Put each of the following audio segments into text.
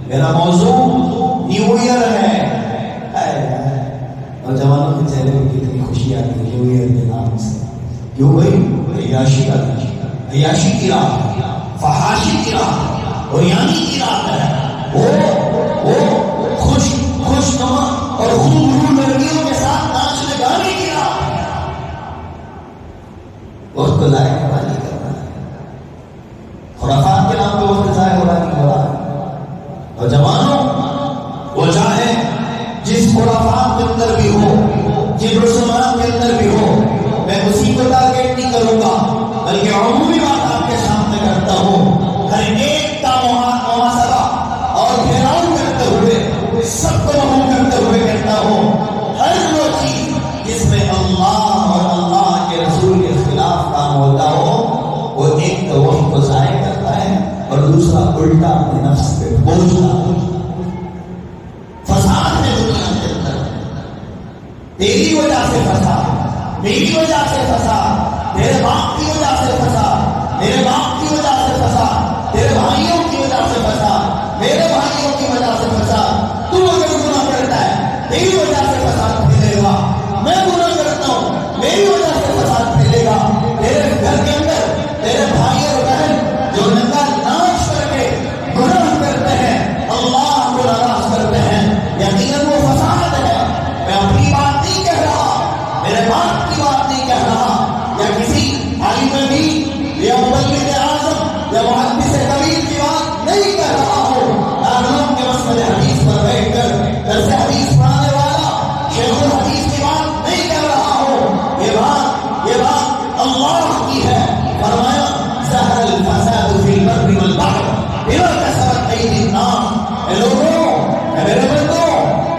میرا موضوع new year ہے۔ نوجوانوں کے چہرے پہ کتنی خوشی آتی ہے نیو ایئر کے نام سے۔ کیوں بھائی؟ عیاشی کا دن، عیاشی کی رات، فحاشی کی رات، اوریانی کی رات ہے۔ وہ خوش نما اور خوبصورت لڑکیوں کے ساتھ ناچنے گانے کی رات ہے۔ وقت کو ضائع نہیں کرنا ہے، خرافات کے نام پہ وقت ضائع ہو رہا نہیں ہو رہا۔ نوجوانوں وہ چاہے جس خرافات کے اندر بھی ہو، جن رسومات کے اندر بھی ہو، میں اسی کو ٹارگیٹ نہیں کروں گا، بلکہ عمومی بات آپ کے سامنے کرتا ہوں۔ ہر ایک کا محاسبہ اور گھیراؤ کرتے ہوئے، سب کو محروم کرتے ہوئے کہتا ہوں، ہر وہ چیز جس میں اللہ اور اللہ کے رسول کے خلاف کام ہوتا ہو، وہ ایک تو وقت کو ضائع کرتا ہے اور دوسرا الٹا اپنے نفس پہ بوجھتا ہے۔ فساد ہے دنیا کے اندر، تیری وجہ سے فساد، میری وجہ سے فساد، تیرے باپ کی وجہ سے فساد، میرے باپ کی وجہ سے فساد، تیرے بھائیوں کی وجہ سے فساد، میرے بھائیوں کی وجہ سے فساد۔ تو اگر گناہ کرتا ہے تیری وجہ سے فساد پھیلے گا، میں گناہ کرتا ہوں میری وجہ سے فساد پھیلے گا۔ تیرے گھر کے اندر تیرے بھائی اور بہن جو ننگا ناچ کر کے گناہ کرتے ہیں، اللہ کو ناراض کرتے ہیں، یقیناً وہ فساد ہے۔ میں اپنی بات نہیں کہہ رہا، میرے باپ کی بات نہیں کہہ رہا، یا کسی عالم دین یا مبلغ اعظم یا محدث کبیر کی بات نہیں کہہ رہا ہوں۔ دارالعلوم کے مسجد حدیث پر بیٹھ کر درس حدیث پڑھانے والا شیخ الحدیث کی بات نہیں کہہ رہا ہوں۔ یہ بات اللہ کی ہے۔ فرمایا ظہر الفساد فی البر والبحر بما کسبت ایدی الناس۔ اے لوگوں، اے میرے بندوں،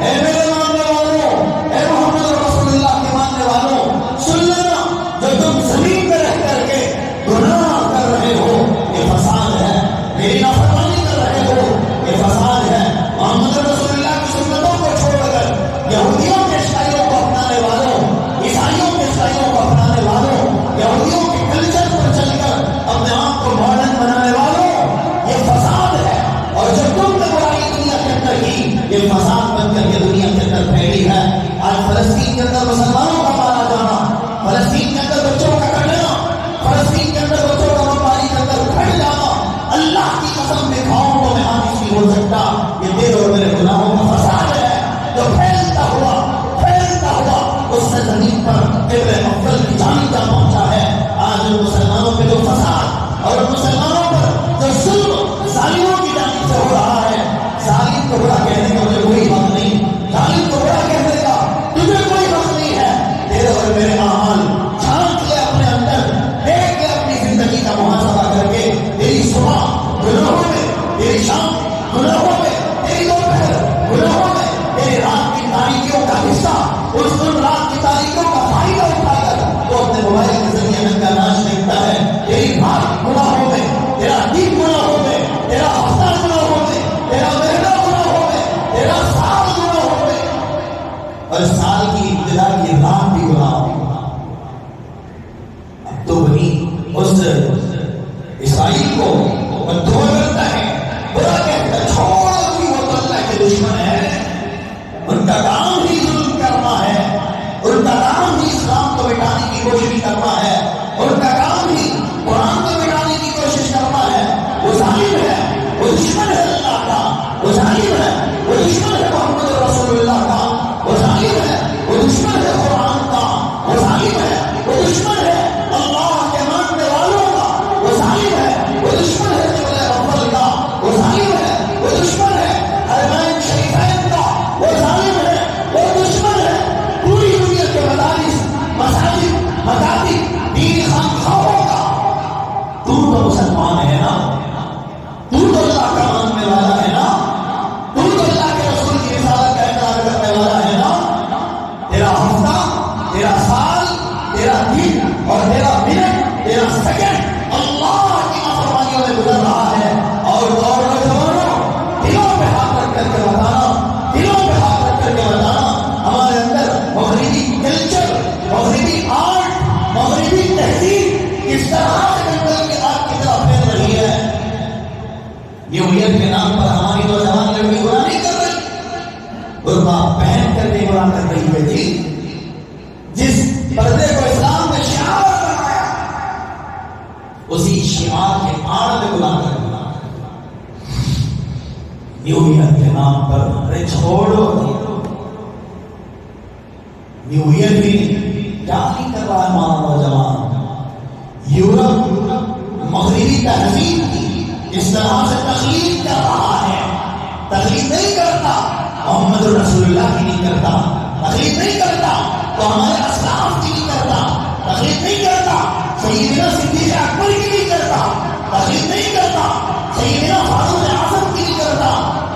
اے میرے ماننے والوں، اے محمد رسول اللہ کے ماننے والوں، سن لینا، جو تم زمین پہ رہ کر کے گناہ کر رہے ہو یہ فساد ہے، میری نافرمانی کر رہے ہو یہ فساد ہے۔ محمد رسول اللہ کی سنتوں کو چھوڑ کر یہودیوں کے عیسائیوں کو اپنانے والوں، عیسائیوں کے عیسائیوں کو اپنانے والوں، یہودیوں کے کلچر پر چل کر اپنے آپ کو ماڈرن بنانے والوں، یہ فساد ہے۔ اور جو تم نے برائی دنیا کے اندر کی، یہ فساد بن کر کے دنیا کے اندر پھیلی ہے۔ آج فلسطین کے اندر مسلمانوں کا مارا جانا، فلسطین کے اندر بچوں کا کٹنا، فلسطین کے اندر بچوں کا بمباری کے اندر پھٹ جانا، اللہ کی قسم دکھاؤں تو میں حاضر نہیں ہو سکتا، یہ میرے اور میرے گناہوں کا فساد ہے جو پھیلتا ہوا اس سے زمین پر قبلہ افضل کی جانب جا پہنچا ہے۔ آج ان مسلمانوں پہ جو فساد اور مسلمانوں پر جو ظلم ظالموں کی جانب سے ہو رہا ہے، ظالم کو برا کہنے کا مجھے کوئی حق نہیں، ظالم کو برا کہنے کا تجھے کوئی حق نہیں ہے۔ تیرے اور میرے اعمال جھانک لے اپنے اندر، دیکھ لے اپنی زندگی کا محاسبہ کر کے، تیری صبح گناہوں میں، تیری شام گناہوں میں، تیری دوپہر گناہوں میں، تیری رات کی تاریکیوں کا حصہ، اس دن رات کی تاریکیوں کا فائدہ اٹھا کر وہ اپنے موبائل کے ذریعے ننگا ناچ دیکھتا ہے۔ تیری بات گناہوں میں، تیرا دین گناہوں میں، تیرا ہفتہ گناہوں میں، تیرا مہینہ گناہوں میں، تیرا سال گناہوں میں، اور سال کی ابتدا کی رات بھی گناہوں میں۔ اب تو وہی اس اسرائیل کو بددعا کرتا ہے، برا کہتا ہے، چھوڑ بھی وہ تو اللہ کے دشمن ہے، ان کا کام ہی ظلم کرنا ہے، ان کا کام ہی اسلام کو مٹانے کی کوشش کرنا ہے، ان کا کام ہی قرآن کو مٹانے کی کوشش کرنا ہے۔ وہ ظالم ہے، وہ دشمن ہے اللہ کا، وہ ظالم ہے، وہ دشمن ہے محمد رسول اللہ کا، وہ ظالم ہے، وہ دشمن ہے قرآن کا، وہ ظالم ہے، وہ دشمن ہے اللہ کے ماننے والوں کا، وہ ظالم ہے، وہ دشمن ہے قبلہ افضل کا، وہ ظالم ہے، وہ دشمن ہے حرمین شریفین کا، وہ ظالم ہے، وہ دشمن ہے پوری دنیا کے مدارس، مساجد، مکاتب، دینی خانقاہوں کا۔ تو مسلمان ہے نا، تو اللہ کا ماننے والا ہے نا، تو اللہ کے رسول یہودیت کے نام پر ہماری نوجوان لڑکی گناہ نہیں کر رہی، برقع پہن کر کے گناہ کر رہی ہے جی. جس پردے کو اسلام نے شعار بنایا اسی شعار کے آڑ میں گناہ کر دیا. نیو ایئر کے نام پر ارے چھوڑو، نیو ایئر بھی کیا نہیں کر رہا ہے ہمارا نوجوان. یورپ مغربی تہذیب کی اس طرح سے تقلید کر رہا ہے. تقلید نہیں کرتا محمد رسول اللہ کی نہیں کرتا، تقلید نہیں کرتا تو ہمارے اسلاف کی نہیں کرتا، تقلید نہیں کرتا سیدنا صدیق اکبر کی نہیں کرتا، تقلید نہیں کرتا سیدنا فاروق اعظم کی نہیں کرتا،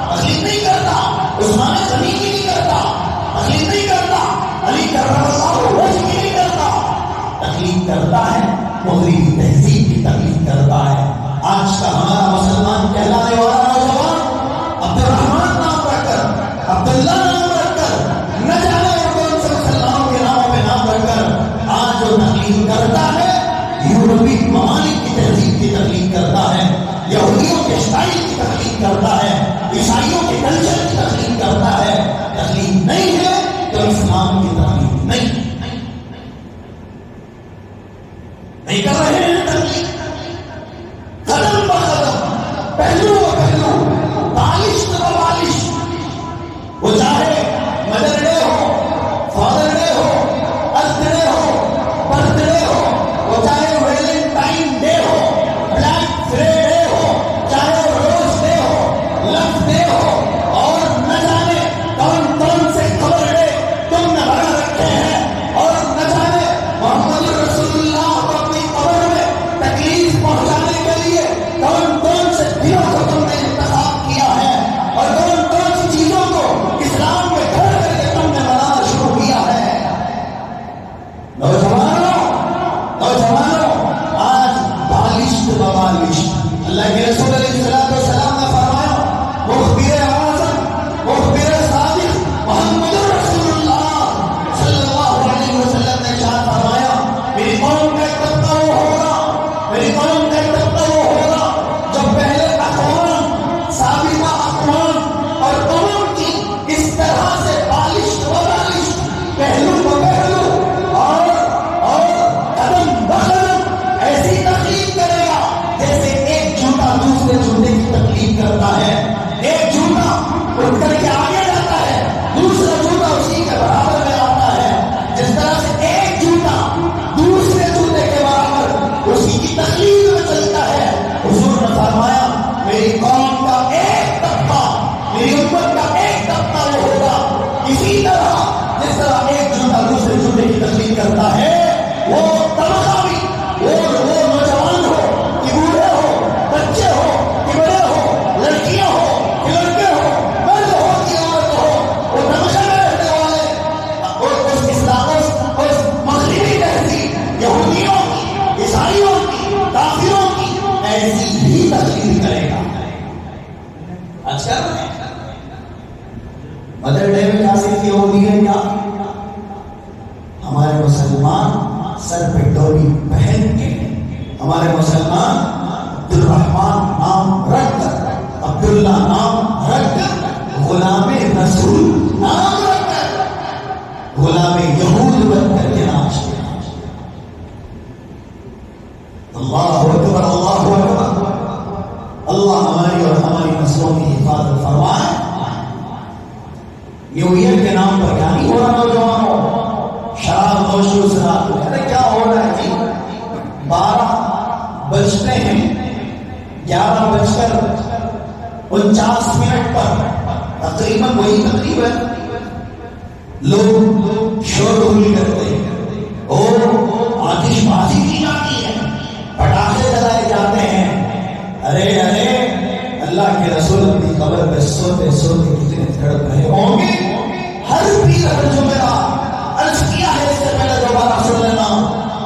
تقلید نہیں کرتا عثمان غنی کی نہیں کرتا، تقلید نہیں کرتا علی کرم اللہ وجہ کی نہیں کرتا. تقلید کرتا ہے مغربی تہذیب کی تقلید کرتا ہے. آج کا ہمارا مسلمان کہلانے والا نوجوان عبد الرحمان نام رکھ کر، عبداللہ نام رکھ کر، نہ جانے کون سے مسلمانوں کے ناموں پہ نام رکھ کر آج جو تقلید کرتا ہے یورپی ممالک کی تہذیب کی تقلید کرتا ہے، یہودیوں کے اسٹائل کی تقلید کرتا ہے، عیسائیوں کے کلچر کی تقلید کرتا ہے. تقلید نہیں ہے تو اسلام کی تقلید نہیں کر رہے ہیں. تقلید قدم بقدم، پہلو و پہلو، بالش و بالش، وہ چاہے مدر ڈے ہو، فادر ڈے ہو، ارتھ ڈے ہو، برتھ ڈے ہو، وہ چاہے ویلنٹائن ڈے ہو، بلیک فرائیڈے ہو، چاہے روز ڈے ہو، لف ڈے ہو، اور نہ جانے کون کون سے خبر ڈے تم نے بنا رکھے ہیں، اور نہ جانے محمد رسول اللہ کو اپنی قبر میں تکلیف پہنچانے کے لیے کون کون سے دنوں کو تم نے انتخاب کیا ہے، اور کون کون سی چیزوں کو اسلام میں گھر کر کے تم نے بنانا شروع کیا ہے. نوجوانوں آج بالش و بالش. اللہ کے رسول علیہ الصلوۃ والسلام نے فرمایا مخبر اعظم مخبر صادق محمد رسول اللہ صلی اللہ علیہ وسلم نے ارشاد فرمایا میری قوم کا ایک طبقہ وہ ہوگا، میری قوم کا ایک طبقہ وہ ہوگا جو پہلے اقوام سابقہ اقوام اور قوم کی اس طرح سے بالش و بالش، پہلو و پہلو اور قدم بقدم ایسی تقلید کرے گا جیسے ایک جوتا دوسرے جوتے کی تقلید کرتا ہے. ایک جوتا اٹھ کر کے آگے جاتا ہے، دوسرا جوتا اسی کے برابر میں آتا ہے. جس طرح سے ایک جوتا دوسرے جوتے کے برابر اسی کی تقلید میں چلتا ہے. حضور نے فرمایا میری قوم کا ایک طبقہ، میری امت کا ایک طبقہ وہ ہوگا اسی طرح جس طرح ایک جوتا دوسرے جوتے کی تقلید کرتا ہے. وہ طبقہ بھی وہ نوجوان ہو کہ بوڑھے ہو، بچے ہو کہ بڑے ہو، لڑکیاں ہو کہ لڑکے ہو، مرد ہو کہ عورت ہو، وہ طبقے میں رہنے والے اور اس اسلام اس مغربی تہذیب یہودیوں کی، عیسائیوں کی، کافروں کی ایسی ہی تقلید کرے گا. اچھا مدر ڈے میں خاصیت یہ ہوتی ہے کیا؟ ہمارے مسلمان سر پہ ٹوپی پہن کے، ہمارے مسلمان عبد الرحمان نام رکھ کر، عبداللہ نام رکھ کر، غلام رسول نام رکھ کر، غلام یہود بن کر کے ناچتے ہیں. اللہ اکبر، اللہ اکبر. اللہ ہماری اور ہماری نسلوں کی حفاظت فرمائے. نیو ایئر کے نام پر کیا نہیں ہو رہا نوجوانوں؟ شراب نوشی و شراب. ارے کیا ہو رہا ہے جی؟ 12 بجتے ہیں، 11:49 پر تقریباً لوگ شور کرتے ہیں اور آتش بازی کی جاتی ہے، پٹاخے جلائے جاتے ہیں. ارے اللہ کے رسول اپنی قبر پہ سوتے سوتے کتنے تڑپ رہے ہوں گے. ہر پیر ہر جمعرات عرض کیا ہے اس سے پہلے دوبارہ سن لینا،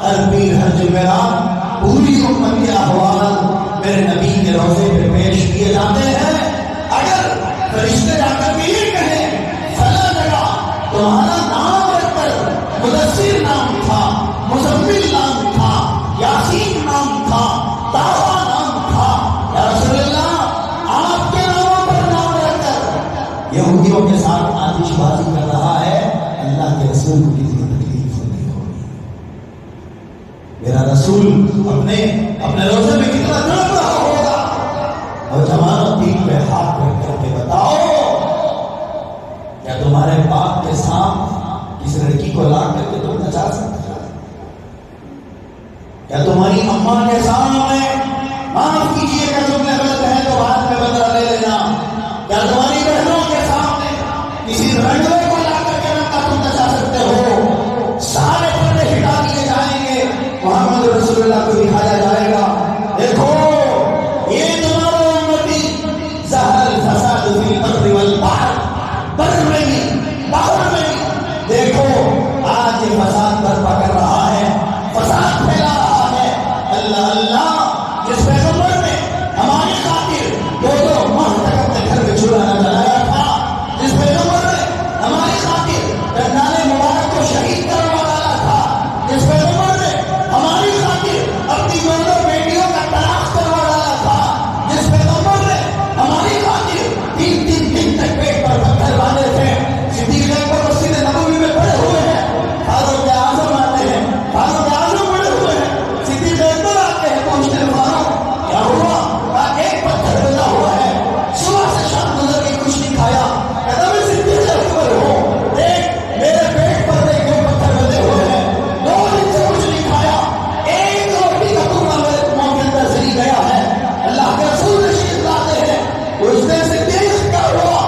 ہر پیر ہر جمعرات پوری امت کے احوال میرے نبی کے روضے پہ پیش کیے جاتے ہیں. اگر فرشتے جا کر بھی یہ کہیں فلاں جگہ تمہارا نام رکھ کر مدثر نام تھا، مزمل نام تھا، یاسین نام تھا، طٰہٰ نام تھا، یا رسول اللہ آپ کے یہودیوں کے ساتھ آتش بازی کر رہا ہے، اللہ کے رسول کو کتنی تکلیف ہوتی ہوگی. میرا رسول اپنے روزے میں کتنا تڑپ رہا ہوگا. اور جوانوں دین پہ ہاتھ رکھ کر کے بتاؤ، کیا تمہارے باپ کے سامنے کس لڑکی کو لا کر کے تم نچا سکتے ہو؟ کیا تمہاری اماں کے سامنے، معاف کیجیے کہ تم نے غلط ہے تو بعد میں بدلہ لے لینا، کیا تمہاری بہنوں کے سامنے کسی رنڈوے کو لا کر کے نہ تم نچا سکتے ہو؟ سارے پردے ہٹا دیے جائیں گے، محمد رسول اللہ کو دکھایا جائے گا، دیکھو یہ تمہارا امتی ظہر الفساد فی البر والبحر، بر میں بھی بحر میں بھی دیکھو آج یہ فساد برپا کر رہا ہے، فساد پھیلا رہا ہے. اللہ اللہ، جس پیغمبر نے ہماری خاطر 2 ماہ تک اپنے گھر میں چولہا نہ جلایا تھا، جس پیغمبر نے ہماری خاطر دندانے مبارک کو شہید کروا ڈالا تھا، جس پیغمبر نے ہماری خاطر اپنی دونوں بیٹیوں کا طلاق کروا ڈالا تھا، جس پیغمبر نے ہماری خاطر 3 دن تک پیٹ پر پتھر باندھے تھے. صدیق اکبر مسجد نبوی میں پڑے ہوئے ہیں، فاروق اعظم آتے ہیں، فاروق اعظم پڑے ہوئے ہیں، صدیق اکبر آتے ہیں، پوچھتے ہیں فاروق کیا ہوا؟ ایک پتھر بنا ہوا ہے، صبح سے شام گزر کے کچھ نہیں کھایا. کہتا میں صدیق اکبر ہوں، دیکھ میرے پیٹ پر دیکھ 2 پتھر بندے ہوئے ہیں، 2 دن سے کچھ نہیں کھایا، ایک روٹی کا ٹکڑا میرے منہ کے اندر سے نہیں گیا ہے. اللہ کے رسول تشریف لاتے ہیں، اس نے صدیق کا ہوا،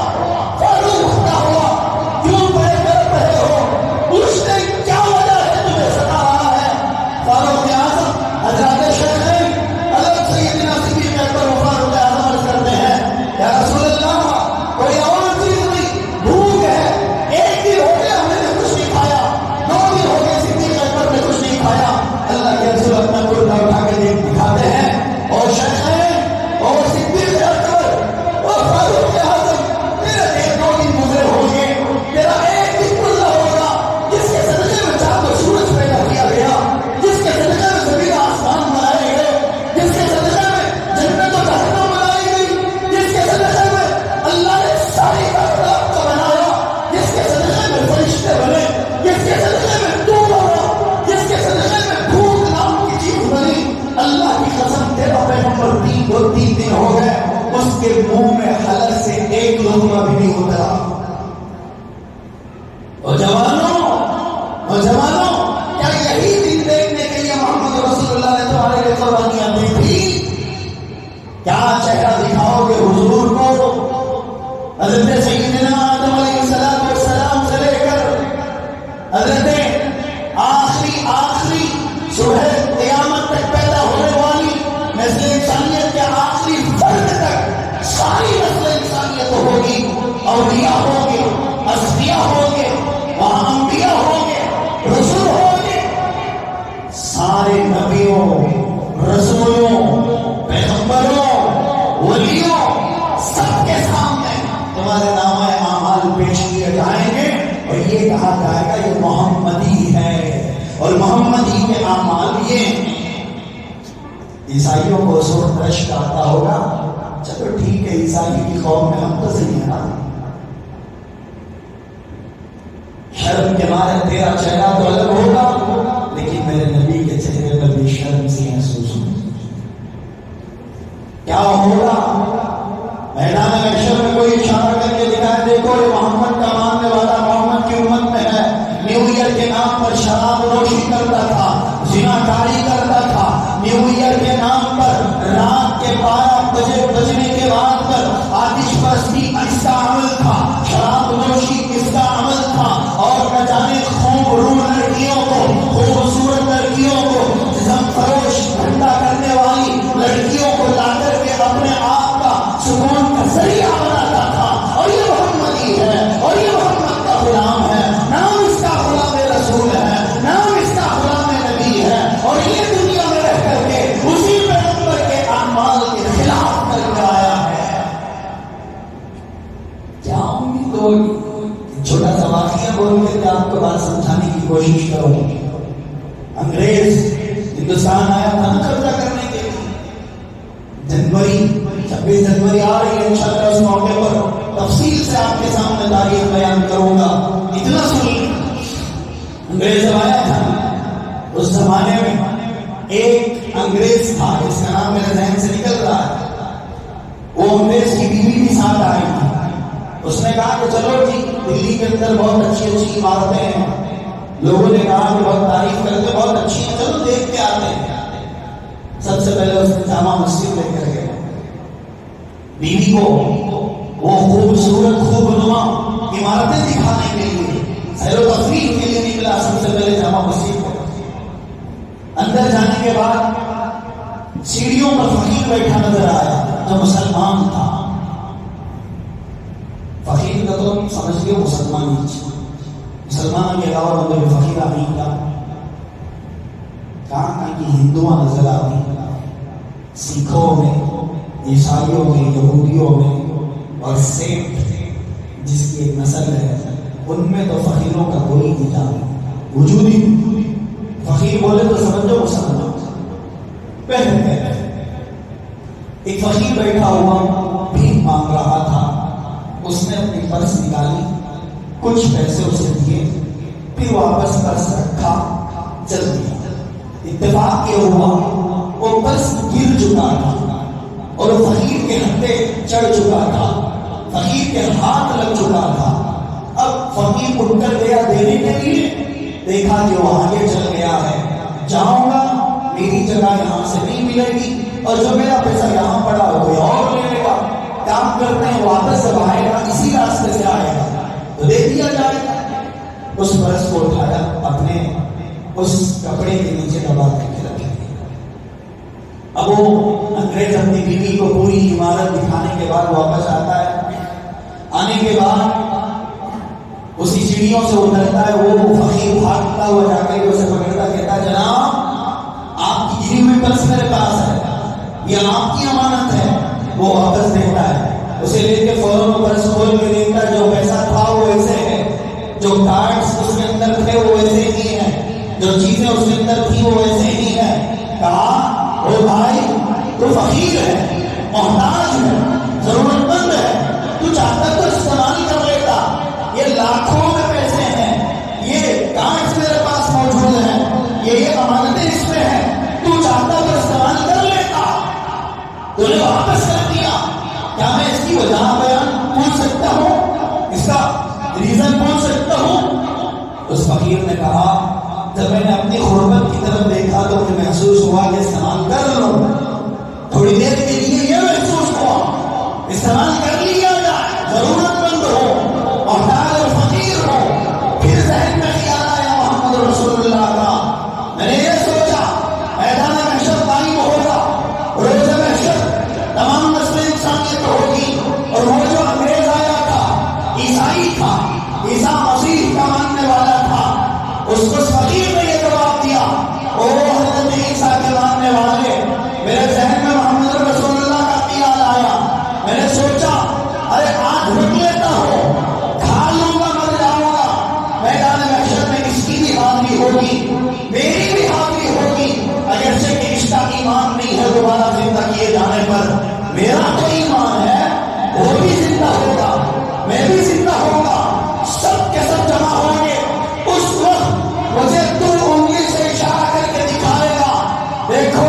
فاروق کا ہوا، کیوں بڑے ڈر رہے ہو؟ پوچھتے کیا وجہ ہے تمہیں ستا رہا ہے؟ فاروق اعظم حضرات شیخین حضرت سیدنا صدیق اکبر و فاروق اعظم عرض کرتے ہیں یا رسول اللہ کوئی اور چیز نہیں، بھوک ہے، 1 دن ہو گیا ہم نے کچھ نہیں کھایا، 2 دن ہو گئے صدیق اکبر نے کچھ نہیں کھایا. اللہ کے رسول اپنا کرتا اٹھا کے دکھاتے ہیں اور شیخین اور صدیق اکبر اور فاروق اعظم تیرے 2 دن گزرے ہوں گے، تیرا 1 دن گزرا ہوگا جس کے صدقے میں چاند و سورج پیدا کیا گیا، جس کے صدقے میں زمین آسمان بنائے گئے، جس کے صدقے میں جنت و جہنم بنائی گئی، جس کے صدقے میں اللہ نے ساری کائنات کو بنایا، جس کے صدقے میں فرشتے بنے، جس کے صدقے میں تو بنا، جس کے صدقے میں بھوک نام کی چیز بنی. اللہ کی قسم تیرا پیغمبر 3 دن ہو گئے، اس کے منہ میں حلق سے 1 لقمہ بھی نہیں اترا. نوجوانوں کیا یہی دن دیکھنے کے لیے محمد رسول اللہ نے تمہارے لیے قربانیاں دی تھی؟ کیا چہرہ دکھاؤ گے حضور کو؟ حضرت سیدنا آدم علیہ السلام سے لے کر حضرت آخری صبح قیامت تک پیدا ہونے والی نسل انسانیت کے آخری فرد تک ساری نسل انسانیت ہوگی، اولیاء ہوں گے، اصفیاء ہوں گے، وہاں انبیاء ہوں گے، رسول ہوں گے. سارے نبیوں، رسولوں، پیغمبروں، ولیوں سب کے سامنے تمہارے نامہ اعمال پیش کیے جائیں گے اور یہ کہا جائے گا یہ محمدی ہے، اور محمدی کے اعمال یہ ہیں. عیسائیوں کو اس وقت رشک آتا ہوگا، چلو ٹھیک ہے عیسائی کی قوم میں ہم تو صحیح ہے نا، شرم کے مارے تیرا چہرہ تو الگ ہوگا لیکن میرے نبی کے چہرے پر بھی شرم سی محسوس ہوگی. کیا ہوگا؟ میدان محشر میں کوئی اشارہ کر کے دکھائے دیکھو یہ محمد کا ماننے والا محمد کی امت میں ہے، نیو ایئر کے نام پر شراب نوشی کرتا تھا، زناکاری کرتا تھا، نیو ایئر کے نام پر رات کے 12 بجے بجنے کے بعد پر آتش پرستی اس کا عمل تھا، شراب نوشی اس کا عمل تھا، اور نہ جانے خوبصورت لڑکیوں کو، خوبصورت لڑکیوں کو، جسم فروش دھندا کرنے والی لڑکیوں کو لا کر کے اپنے آپ کا سکون کا ذریعہ بناتا تھا. اور یہ محمدی ہے، اور یہ محمد کا غلام ہے، نام اس کا غلام رسول ہے، نام اس کا غلام نبی ہے، اور یہ دنیا میں رہ کر کے اسی پیغمبر کے اعمال کے خلاف کر کے آیا ہے. کیا امید ہوگی؟ چھوٹا سا واقعہ بول کے آپ کو بات سمجھانے کی کوشش کروں. انگریز ہندوستان آیا تھا قبضہ کرنے کے لیے. 26 جنوری آ رہی ہے، انشاءاللہ اس موقع پر تفصیل تفصیل سے آپ کے سامنے تاریخ بیان کروں گا. اتنا سنیے. انگریز جب آیا تھا اس زمانے میں ایک انگریز تھا جس کا نام میرے ذہن سے نکل رہا ہے. وہ انگریز کی بیوی بھی ساتھ آئی تھی. اس نے کہا کہ چلو جی دلی کے اندر بہت اچھی اچھی عمارتیں ہیں, لوگوں نے کہا کہ بہت تعریف کرتے بہت اچھی ہے, چلو دیکھ کے آتے ہیں. سب سے پہلے اس نے جامع مسجد لے کر گئے. بیوی کو وہ خوبصورت خوب نما عمارتیں دکھانے کے لیے سیر و تفریح کے لیے نکلا. سب سے پہلے جامع مسجد کو اندر جانے کے بعد سیڑھیوں پر فقیر بیٹھا نظر آیا جو مسلمان تھا. فقیر کا تو سمجھ گئے مسلمان ہی, مسلمان کے علاوہ اندر فقیر نہیں تھا. کہاں کی ہندوؤں نظر آتی, سکھوں میں, عیسائیوں میں, یہودیوں میں, اور سیکھ جس کی ایک نسل ہے ان میں تو فقیروں کا کوئی نظام وجود ہی. فقیر بولے تو سمجھو مسلمان. پہلے ایک فقیر بیٹھا ہوا بھیک مانگ رہا تھا. اس نے اپنی پرس نکالی, کچھ پیسے اسے دیے, پھر واپس پرس رکھا, چل دیا. اتفاق یہ ہوا وہ پرس گر چکا تھا اور فقیر کے ہتھے چڑھ چکا تھا, فقیر کے ہاتھ لگ چکا تھا. اب فقیر اٹھ کر گیا دینے کے لیے, دیکھا کہ وہ آگے چل گیا ہے. جاؤں گا, میری جگہ یہاں سے نہیں ملے گی, اور جو میرا پیسہ یہاں پڑا ہو کوئی اور لے لے گا. کام کرتے ہیں واپس جب آئے گا اسی راستے سے آئے گا تو دے دیا جائے گا. اس برس کو اٹھایا, اپنے اس کپڑے کے نیچے دبا کر کے رکھ دیا. اب وہ انگریز اپنی بیوی کو پوری عمارت دکھانے کے بعد واپس آتا ہے. آنے کے بعد اسی سیڑھیوں سے اترتا ہے. وہ فقیر بھاگتا ہوا جا کے اسے پکڑتا, کہتا جناب آپ کی گری ہوئی پرس میرے پاس ہے, یہ آپ کی امانت ہے. وہ واپس دیتا ہے, اسے لے کے فوراً پرس کھول کے دیکھتا ہے. جو پیسہ تھا وہ ویسے ہے, جو کارڈز اس کے اندر تھے وہ ویسے ہی ہیں, جو چیزیں اس کے اندر تھی وہ ویسے ہی ہیں. کہا او بھائی تو فقیر ہے, محتاج ہے, ضرورت مند ہے, تو چاہتا تو استعمال کر لیتا. یہ لاکھوں میں پیسے ہیں, یہ کارڈز میرے پاس موجود ہیں, یہ امانتیں اس میں ہیں, تو چاہتا تو استعمال کر لیتا. تو نے واپس کر دیا. کیا میں اس کی وجہ بیان پوچھ سکتا ہوں, اس کا ریزن پوچھ سکتا ہوں؟ اس فقیر نے کہا جب میں نے اپنی غربت کی طرف دیکھا تو مجھے محسوس ہوا کہ استعمال کر لو. تھوڑی دیر کے لیے یہ محسوس ہوا استعمال کر لیا جائے, ضرورت مند ہو, محتاج اور فقیر ہو. پھر ذہن میں خیال آیا محمد رسول اللہ کا. میں نے یہ سوچا میدان محشر قائم ہوگا, روز محشر تمام نسل انسانیت ہوگی, اور وہ جو انگریز آیا تھا عیسائی تھا, عیسیٰ مسیح کا ماننے والا تھا, اس کو فقیر نے یہ جواب دیا او حضرت عیسیٰ کے ماننے والے. میرے ذہن میں محمد رسول اللہ کا خیال آیا. میں نے سوچا ارے آج رک لیتا ہوں, کھا لوں گا, مر جاؤں گا. میدان محشر میں اس کی بھی حاضری ہوگی, میری بھی حاضری ہوگی. اگرچہ کہ اس کا ایمان نہیں ہے دوبارہ زندہ کیے جانے پر, میرا تو ایمان ہے, وہ بھی زندہ ہوگا, میں بھی زندہ ہوگا, سب کے سب جمع ہوں گے. اس وقت مجھے تو انگلی سے اشارہ کر کے دکھائے گا, دیکھو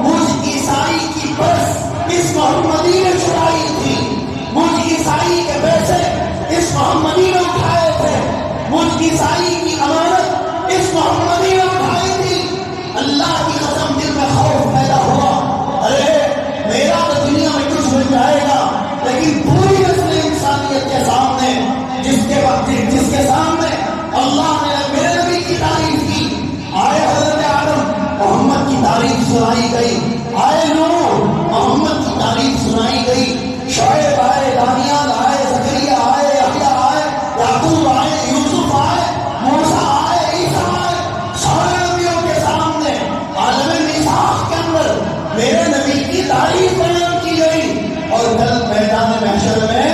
مجھ عیسائی کی پرس اس محمدی نے چھڑائی تھی, مجھ عیسائی کے پیسے اس محمدی نے اٹھائے تھے, مجھ عیسائی کی امانت اس محمدی نے اٹھائی تھی. اللہ کی قسم دل میں خوف پیدا ہوا, ارے میرا تو دنیا میں کچھ بن جائے گا, لیکن پوری نسل انسانیت کے سامنے جس کے سامنے اللہ نے میرے نبی کی تعریف کی, آئے حضرت آدم محمد کی تعریف سنائی گئی, آئے نوح محمد کی تعریف سنائی گئی, شعیب آئے, دانیال آئے, زکریا آئے, یحییٰ آئے, یعقوب آئے, یوسف آئے, موسیٰ آئے, عیسیٰ آئے. سارے نبیوں کے سامنے عالم میثاق کے اندر میرے نبی کی تعریف بیان کی گئی. اور کل میدان محشر میں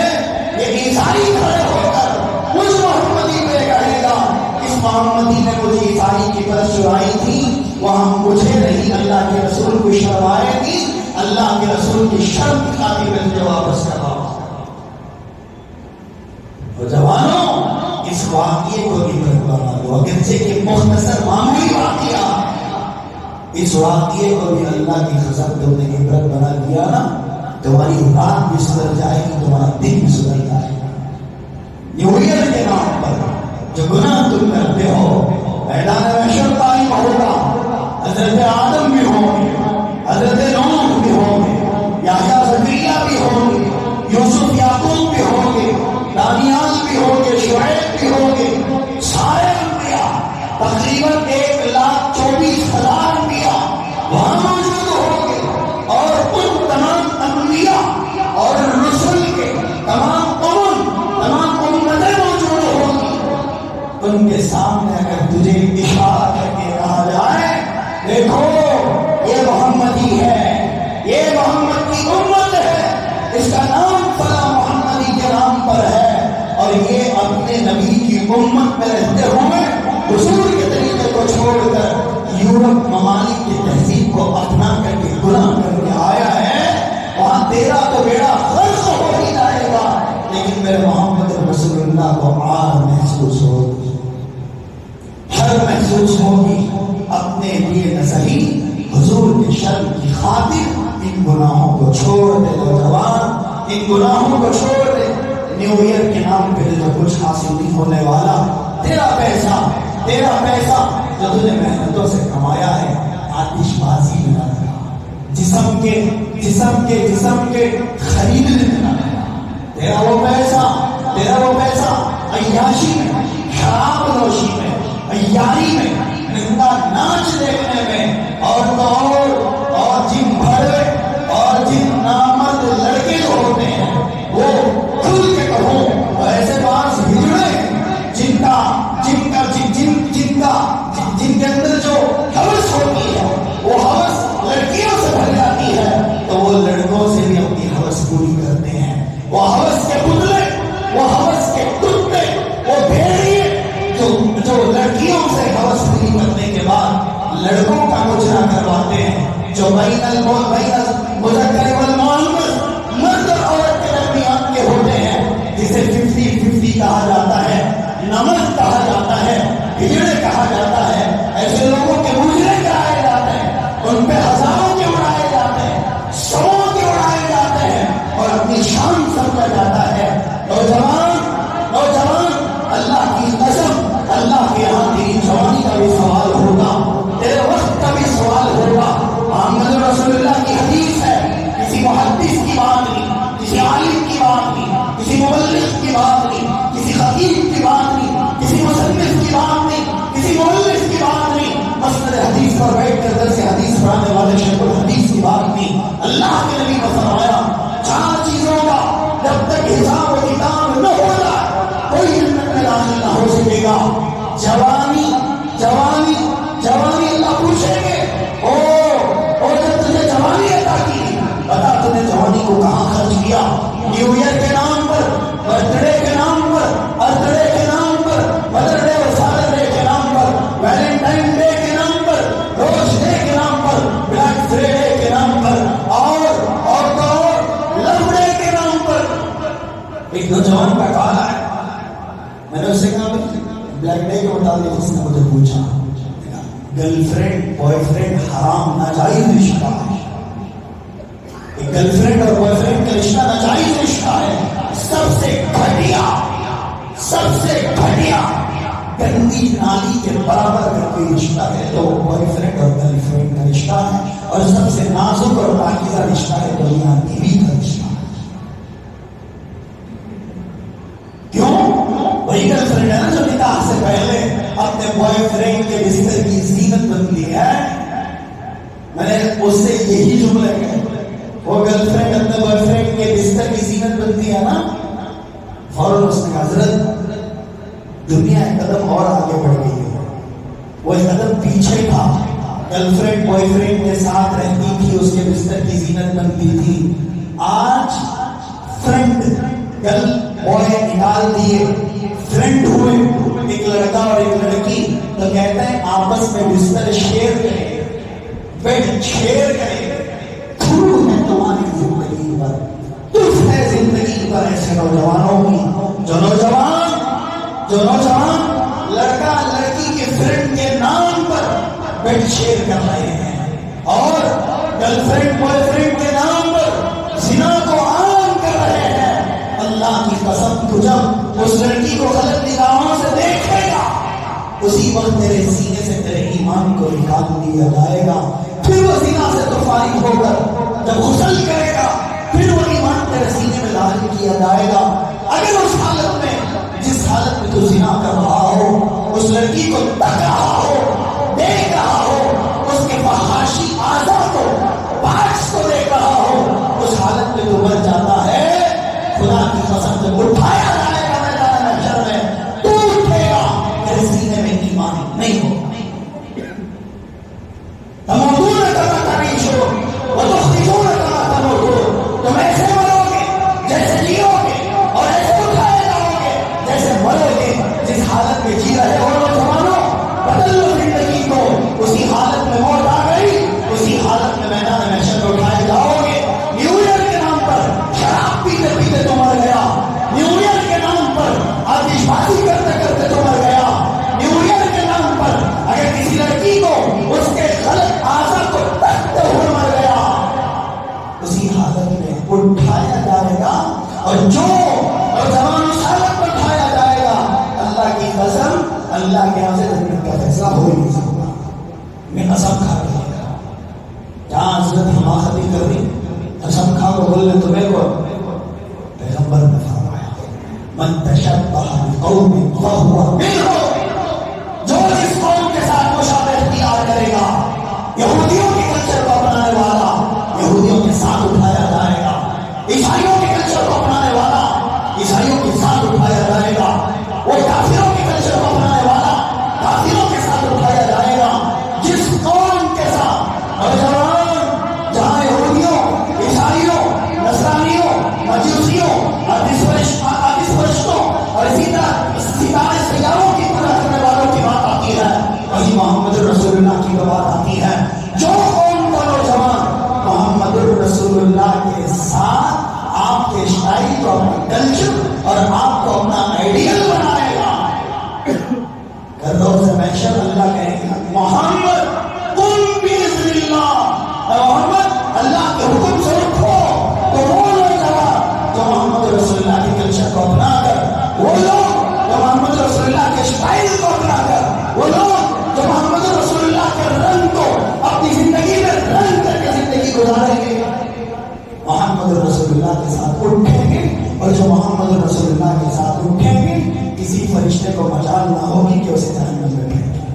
یہ عیسائی کھڑے ہو کر مجھ محمدی پہ کہے گا اس محمدی نے مجھے عیسائی کی پرس چرائی تھی, وہاں مجھے نہیں اللہ کے رسول کو شرمائے تھی, اللہ کے رسول کی شرم کی خاطر میں تجھے واپس کرا. واقعے کو عبرت بنا دو، اگرچہ کہ مختصر معمولی واقعہ، اس واقعے کو بھی اللہ کی قسم تم نے عبرت بنا دیا نا، تمہاری رات بھی سدھر جائے گی، تمہارا دن بھی سدھر جائے گا۔ نیو ایئر کے نام پر جو گناہ تم کرتے ہو، میدان محشر قائم ہوگا، حضرت آدم بھی ہوں گے، حضرت نوح بھی ہوں گے، یحییٰ زکریا بھی ہوں گے، یوسف یعقوب بھی ہوں گے، دانیال بھی ہوں گے، شعیب بھی ہوں گے، سارے انبیاء تقریباً 1,24,000 انبیاء وہاں موجود ہوں گے، اور ان تمام انبیاء اور رسل کے تمام امتیں موجود ہوں گی۔ ان کے سامنے اگر تجھے اشارہ کر کے کہا جائے دیکھو یہ محمدی ہے، یہ محمد کی امت ہے، اس کا نام فلاں محمدی کے نام پر ہے، اور یہ اپنے نبی کی امت میں رہتے ہوئے حضور کے طریقے کو چھوڑ کر یورپ ممالک کی تہذیب کو اپنا کر کے غلام کر کے آیا ہے، وہاں تیرا تو بیڑا غرق ہو ہی جائے گا، لیکن میرے محمد رسول اللہ کو عار محسوس ہوگی، شرم محسوس ہوگی، اپنے لیے نہ صحیح حضور کے شرم کی خاطر ان گناہوں کو چھوڑ دے نوجوان، ان گناہوں کو چھوڑ دے۔ نیو ایئر کے نام پہ جو کچھ حاصل نہیں ہونے والا، تیرا پیسہ جو تجھے محنتوں سے کمایا ہے، آتش بازی میں نہ لگا، جسم کے خریدنے میں نہ لگا، تیرا وہ پیسہ عیاشی میں، شراب نوشی میں، عیاری میں، نندا ناچ دیکھنے میں، اور جن بھڑے اور جن نامرد لڑکے جو ہوتے ہیں وہ کھل کے کہوں ایسے باز ہجڑے جن کے اندر جو ہوس ہوتی ہے وہ ہوس لڑکیوں سے بھر جاتی ہے، تو وہ لڑکوں سے بھی اپنی ہوس پوری کرتے ہیں، وہ ہوس کے پتلے، وہ ہوس کے کتے، وہ بھیڑیے جو لڑکیوں سے ہوس پوری کرنے کے بعد لڑکوں کا مجرا کرواتے ہیں، جو بین المذکر والمؤنث مرد اور عورت کے درمیان کے ہوتے ہیں، جسے 50-50 کہا جاتا ہے، نمک کہا جاتا ہے، ہجڑے کہا جاتا ہے، ایسے لوگوں کے مجرے کرائے جاتے ہیں، ان پہ ہزاروں کے اڑائے جاتے ہیں، سووں کے اڑائے جاتے ہیں، اور اپنی شان سمجھا جاتا ہے۔ نوجوان اللہ کی قسم، اللہ کے یہاں تیری جوانی کا بھی سوال ہوگا، تیرے وقت کا بھی سوال ہوگا۔ محمد رسول اللہ کی حدیث ہے، کسی محدث کی بات نہیں، کسی عالم کی بات نہیں، کسی مبلغ کی بات نہیں، کسی خطیب کی بات نہیں، کسی مصنف کی بات نہیں، کسی مؤلف کی بات نہیں، مسند حدیث پر بیٹھ کر درس حدیث پڑھانے والے شیخ الحدیث کی بات نہیں۔ اللہ کے نبی نے فرمایا 4 چیزوں کا جب تک حساب و کتاب نہ ہو جائے کوئی جنت میں داخل نہ ہو سکے گا۔ جوانی اللہ پوچھیں گے، او جب تجھے جوانی عطا کی بتا تم نے جوانی کو کہاں خرچ کیا؟ نیو ایئر کے نام پر، برتھ ڈے کے نام پر، ارتھ ڈے کے نام پر، مدر ڈے اور فادر ڈے کے نام پر، ویلنٹائن ڈے کے نام پر، روز ڈے کے نام پر، بلیک فرائیڈے کے نام پر، اور لو ڈے کے نام پر۔ ایک نوجوان کا کال آیا، میں نے اس سے کہا بلیک ڈے کے متعلق اس نے مجھے پوچھا، گرل فرینڈ بوائے فرینڈ حرام ناجائز رشتہ ہے، ایک گرل فرینڈ اور بوائے فرینڈ کا رشتہ ناجائز رشتہ ہے، سب سے گھٹیا گندی نالی کے برابر کا کوئی رشتہ ہے تو بوائے فرینڈ اور گرل فرینڈ کا رشتہ ہے، اور سب سے نازک اور پاکیزہ رشتہ ہے تو میاں بیوی کا رشتہ ہے۔ کیوں؟ وہی گرل فرینڈ ہے نا جو نکاح سے پہلے اپنے بوائے فرینڈ کے بستر کی زینت بنتی ہے۔ میں نے اس سے یہی جملے کہے، وہ گرل فرینڈ اپنے بوائے فرینڈ کے بستر کی زینت بنتی ہے نا، فوراً اس نے کہا حضرت دنیا ایک قدم اور آگے بڑھ گئی ہے، وہ ایک قدم پیچھے تھا، گرل فرینڈ بوائے فرینڈ کے ساتھ رہتی تھی، اس کے بستر کی زینت بنتی تھی، آج فرینڈ گرل بوائے نکال دیے، فرینڈ ہوئے ایک لڑکا اور ایک لڑکی، تو کہتے ہیں آپس میں بستر شیئر کریں، بیڈ شیئر کریں، دھول ہے تمہاری زندگی پر، تف ہے زندگی پر ایسے نوجوانوں کی جو نوجوان جو نوجوان لڑکا لڑکی کے فرینڈ کے نام پر بیڈ شیئر کر رہے ہیں اور گرل فرینڈ بوائے فرینڈ کے نام پر زنا کو عام کر رہے ہیں، اللہ کی قسم تو جب اس لڑکی کو غلط نگاہوں سے دیکھے گا اسی وقت تیرے سینے سے تیرے ایمان کو نکال دیا جائے گا، پھر وہ زنا سے تو فارغ ہو کر جب غسل کرے گا پھر وہ ایمان تیرے سینے میں داخل کیا جائے گا۔ اگر اس حالت میں جس حالت میں تو زنا کر رہا ہو اس لڑکی کو تک رہا ہو، دیکھ رہا ہو، اس کے فحاشی اعضاء کو، پارٹس کو دیکھ رہا ہو، اس حالت میں تو مر جاتا ہے، خدا کی قسم جب اٹھایا جائے گا میدان محشر میں تو اٹھے گا تیرے سینے میں ایمان نہیں ہوگا۔ تموتون کما تعیشون وتخرجون کما تموتون، تم ایسے مرو گے جیسے جیو گے اور ایسے اٹھائے جاؤ گے جیسے مرو گے۔ جس حالت میں جی رہے ہو نوجوانوں بدل لو زندگی کو، اسی حالت میں موت آ گئی اسی حالت میں میدان محشر میں اٹھائے جاؤ گے۔ نیو ایئر کے نام پر شراب پیتے پیتے تو مر گیا، نیو ایئر کے نام پر آتش بازی کرتے کرتے تو مر گیا، نیو ایئر کے نام پر اگر کسی لڑکی کو اس کے غلط اعضاء کو تکتے ہوئے مر گیا اسی حالت میں اٹھایا جائے گا، اور جو نوجوان اس حالت میں اٹھایا جائے گا اللہ کی قسم اللہ کے یہاں سے جنت کا فیصلہ ہو ہی نہیں سکتا۔ میں قسم کھا کے کہہ رہا ہوں، جہاں حضرت حماقتی کر رہی قسم کھا کو بولنے تمہیں کو پیغمبر نے فرمایا من تشبہ بقوم فہو منہم، جو جس قوم کے ساتھ مشابہ اختیار کرے گا، یہودیوں کے کلچر کو اپنانے والا یہودیوں کے ساتھ اٹھایا جائے گا، عیسائیوں کے کلچر کو اپنانے والا عیسائیوں کے ساتھ اٹھایا جائے گا، وہ کافروں کے کلچر کو اپنانے والا کافروں کے ساتھ اٹھایا جائے گا۔ جس قوم کے ساتھ نوجوان جہاں یہودیوں، عیسائیوں، نصرانیوں، مجوسیوں، فرشتوں اور اسی طرح ستارے سیاروں کی پوجا کرنے والوں کی بات آتی ہے، وہی محمد رسول اللہ کی بات آتی ہے۔ جو قوم کا نوجوان محمد رسول اللہ کے ساتھ آپ کے اسٹائل کو اپنا کلچر اور آپ کو اپنا آئیڈیل بنائے گا، روز محشر اللہ کہے گا محمد قم باذن اللہ، محمد اللہ کے حکم سے اٹھو، تو وہ نوجوان جو محمد رسول اللہ کے کلچر کو اپنا کر، وہ لوگ جو محمد رسول اللہ کے اسٹائل کو اپنا کر، وہ لوگ جو محمد رسول اللہ کے رنگ کو اپنی زندگی میں رنگ کر کے زندگی گزاریں گے، محمد رسول اللہ کے ساتھ اٹھیں گے، اور جو محمد رسول اللہ کے ساتھ اٹھیں گے کسی فرشتے کو مجال نہ ہوگی کہ اسے جہنم میں پھینکے۔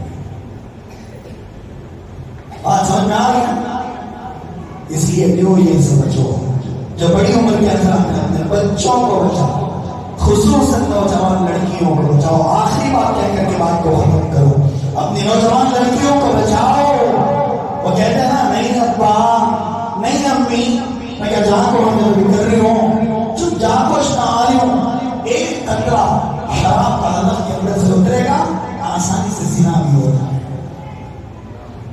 بات سمجھ میں آ رہی؟ اس لیے نیو ایئر سے بچو، جو بڑی عمر کے افراد ہیں اپنے بچوں کو بچاؤ، خصوصاً نوجوان لڑکیوں کو بچاؤ۔ آخری بات کہہ کر کے بات کو ختم کرو، اپنی نوجوان لڑکیوں کو بچاؤ۔ وہ کہتے ہیں نا نہیں ابا نہیں امی، میں کیا جہاں کو ہم کر رہی ہوں چپ جہاں کو نہ آ رہی ہوں، ایک قطرہ شراب کا ہدف کے اندر سے اترے گا آسانی سے زنا بھی ہو جائے۔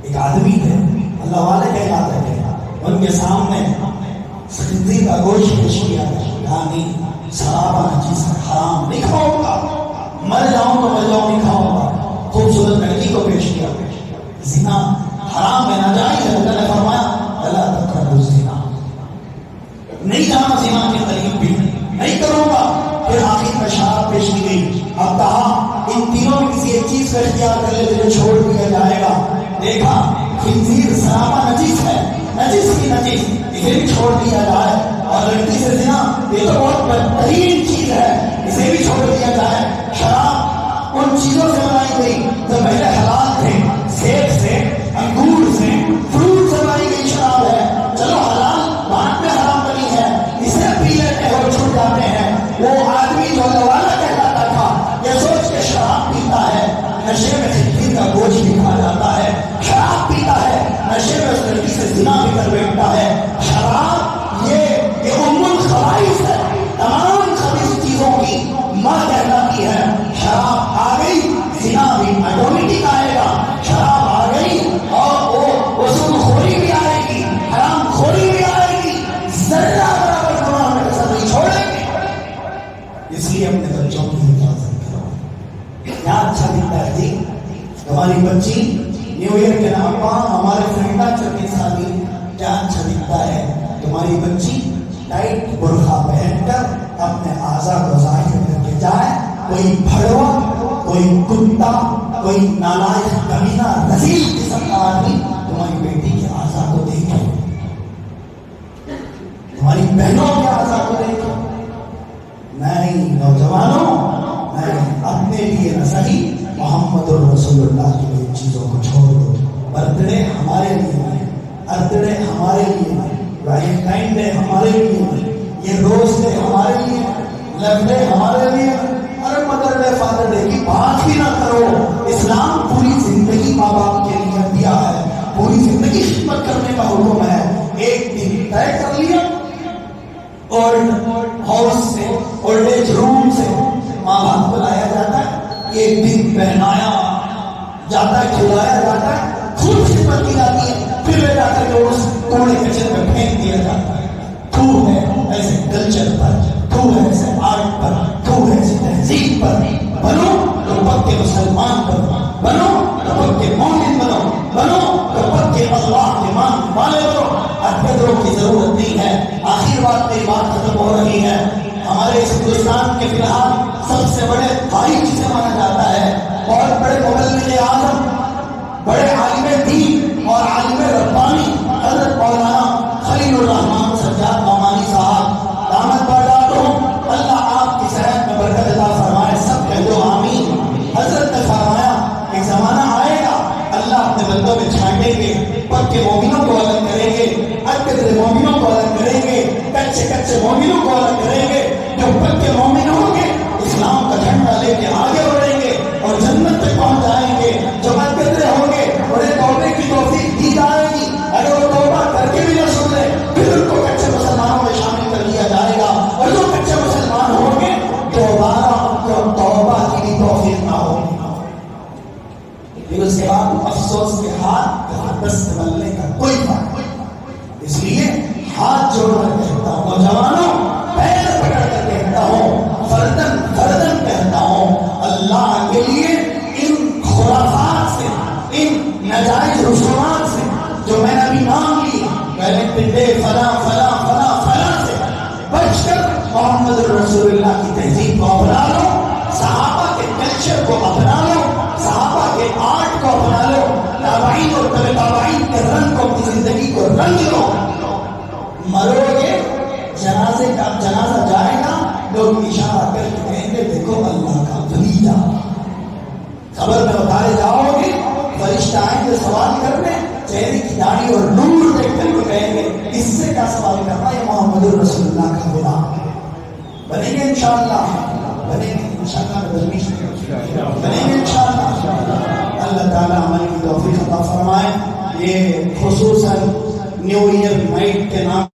ایک آدمی تھے اللہ والے کہلاتے تھے، ان کے سامنے خنزیر کا گوشت پیش کیا کہا نہیں شراب نجیس حرام نہیں کھاؤں گا، مر جاؤں تو مر جاؤں نہیں کھاؤں گا۔ خوبصورت لڑکی کو پیش کیا، زنا حرام ہے ناجائز ہے، اللہ نے فرمایا الا تقربوا الزنا، نہیں جانا زنا کے قریب بھی نہیں کروں گا۔ پھر آخر میں شراب پیش کی گئی، اب کہا ان تینوں میں کسی ایک چیز کا اختیار کر لے تجھے چھوڑ دیا جائے گا۔ دیکھا خنزیر شراب نجیس ہے، نجیس کی نجیس، اسے بھی چھوڑ دیا جائے، اور لڑکی سے زنا یہ تو بہت بہترین چیز ہے، اسے بھی چھوڑ دیا جائے۔ شراب ان چیزوں سے بنائی گئی جو پہلے حلال تھے، سیب سے، انگور سے، فروٹ سے بنائی گئی شراب ہے، چلو حلال بعد میں حرام بنی ہے، اسے پی لیتے ہو چھوٹ جاتے ہیں۔ وہ آدمی جو لوالا کہلاتا تھا یہ سوچ کے شراب پیتا ہے، نشے میں خنزیر کا گوشت بھی کھا جاتا ہے، شراب پیتا ہے، نشے میں اس لڑکی سے زنا بھی کر بیٹھتا ہے۔ شراب یہ ام الخبائث ہے، تمام خبیث چیزوں کی ماں کہلاتی ہے۔ شراب آ گئی زنا بھی آٹومیٹک آئے گا، شراب آ گئی اور وہ وصول خوری بھی آئے گی، حرام خوری بھی آئے گی، ذرہ برابر گناہ میں کسر نہیں چھوڑیں گے۔ اس لیے اپنے بچوں کی حفاظت کرو، کیا اچھا دکھتا ہے جی ہماری بچی نیو ایئر کے نام پر ہمارے فرینڈا چکی شادی، کیا اچھا دکھتا ہے تمہاری بچی ٹائٹ برقع پہن کر اپنے اعضاء کو ظاہر کر کے جائے، کوئی بھڑوا، کوئی کتا، کوئی نالائق کمینہ رذیل قسم کا آدمی تمہاری بیٹی کے اعضاء کو دیکھے، تمہاری بہنوں کے اعضاء کو دیکھے۔ نہیں نوجوانوں، نہیں، اپنے لیے نہ صحیح محمد الرسول اللہ کی ان چیزوں کو چھوڑ دو۔ برتھ ڈے ہمارے لیے نہیں، ارتھ ڈے ہمارے لیے نہیں، ویلنٹائن ڈے ہمارے لیے نہیں، یہ روز ڈے ہمارے لیے، لو ڈے ہمارے لیے، ارے مدر ڈے فادر ڈے کی بات ہی نہ کرو۔ اسلام پوری زندگی ماں باپ کے لیے دیا ہے، پوری زندگی خدمت کرنے کا حکم ہے۔ ایک دن طے کر لیا، اولڈ ہاؤس سے، اولڈ ایج روم سے ماں باپ بلایا جاتا ہے، ایک دن پہنایا جاتا ہے، کھلایا جاتا ہے، خود خدمت کی جاتی ہے، پھر لے جا کر کے اس کوڑے کچرے میں پھینک دیا جاتا ہے۔ تو ہے ایسے کلچر پر، تو ہے ایسے آرٹ پر، تو ہے ایسے تہذیب پر۔ بنو تو پکے مسلمان بنو، بنو تو پکے مومن بنو، بنو تو پکے اللہ کے مان والے بنو۔ ادبیوں کی ضرورت نہیں ہے۔ آخر بات میری بات ختم ہو رہی ہے۔ ہمارے اس ہندوستان کے فی الحال سب سے بڑے بھائی جسے مانا جاتا ہے، بہت بڑے مبلغ اعظم، بڑے عالم دین اور عالم ربانی حضرت مولانا خلیل الرحمان سجاد نعمانی صاحب دامت برداتہم، اللہ آپ کی صحت میں برکت عطا فرمائے، سب کہہ دو آمین۔ حضرت نے فرمایا ایک زمانہ آئے گا اللہ اپنے بندوں میں چھانٹیں گے، پکے مومنوں کو الگ کریں گے، اکثر مومنوں کو الگ کریں گے، کچے کچے مومنوں کو الگ کریں گے۔ جو پکے مومن ہوں گے اسلام کا جھنڈا لے کے آگے بڑھیں گے اور جنت تک پہنچ جائیں گے۔ جو بدقدر ہوں گے انہیں توبے کی توفیق دی جائے گی، اگر وہ توبہ کر کے بھی نہ سن لے پھر ان کو کچے مسلمانوں میں شامل کر دیا جائے گا، اور جو کچے مسلمان ہوں گے دوبارہ ان کو توبہ کی بھی توفیق نہ ہوگی۔ پھر اس کے بعد افسوس کے ہاتھ دست ملنے کا کوئی فائدہ نہیں۔ اس لیے ہاتھ جوڑ کر کہتا ہوں نوجوانوں، پیر پکڑ کر کہتا ہوں، فردن فردن کہتا ہوں، اللہ کے لیے ان خرافات سے، ان ناجائز رسومات سے جو میں نے ابھی نام لی، ویلنٹائن ڈے فلاں فلاں فلاں فلاں سے بچ کر محمد الرسول اللہ کی تہذیب کو اپنا لو، صحابہ کے کلچر کو اپنا لو، صحابہ کے آرٹ کو اپنا لو، تابعین اور تبع تابعین کے رنگ کو اپنی زندگی کو رنگ لو۔ مرو گے، جنازے کا جنازہ جائے گا، لوگ اشارہ کر کے کہیں گے دیکھو اللہ کا ولی جا۔ قبر میں اتارے جاؤ گے، فرشتہ آئیں گے سوال کرنے، چہرے کی داڑھی اور نور دیکھ کر کے کہیں گے اس سے کیا سوال کرنا، یہ محمد الرسول اللہ کا غلام ہے۔ بنیں گے انشاءاللہ، بنیں گے انشاءاللہ، بنیں گے انشاءاللہ۔ اللہ تعالیٰ عمل کی توفیق عطا فرمائے۔ یہ خصوصاً نیو ایئر نائٹ کے نام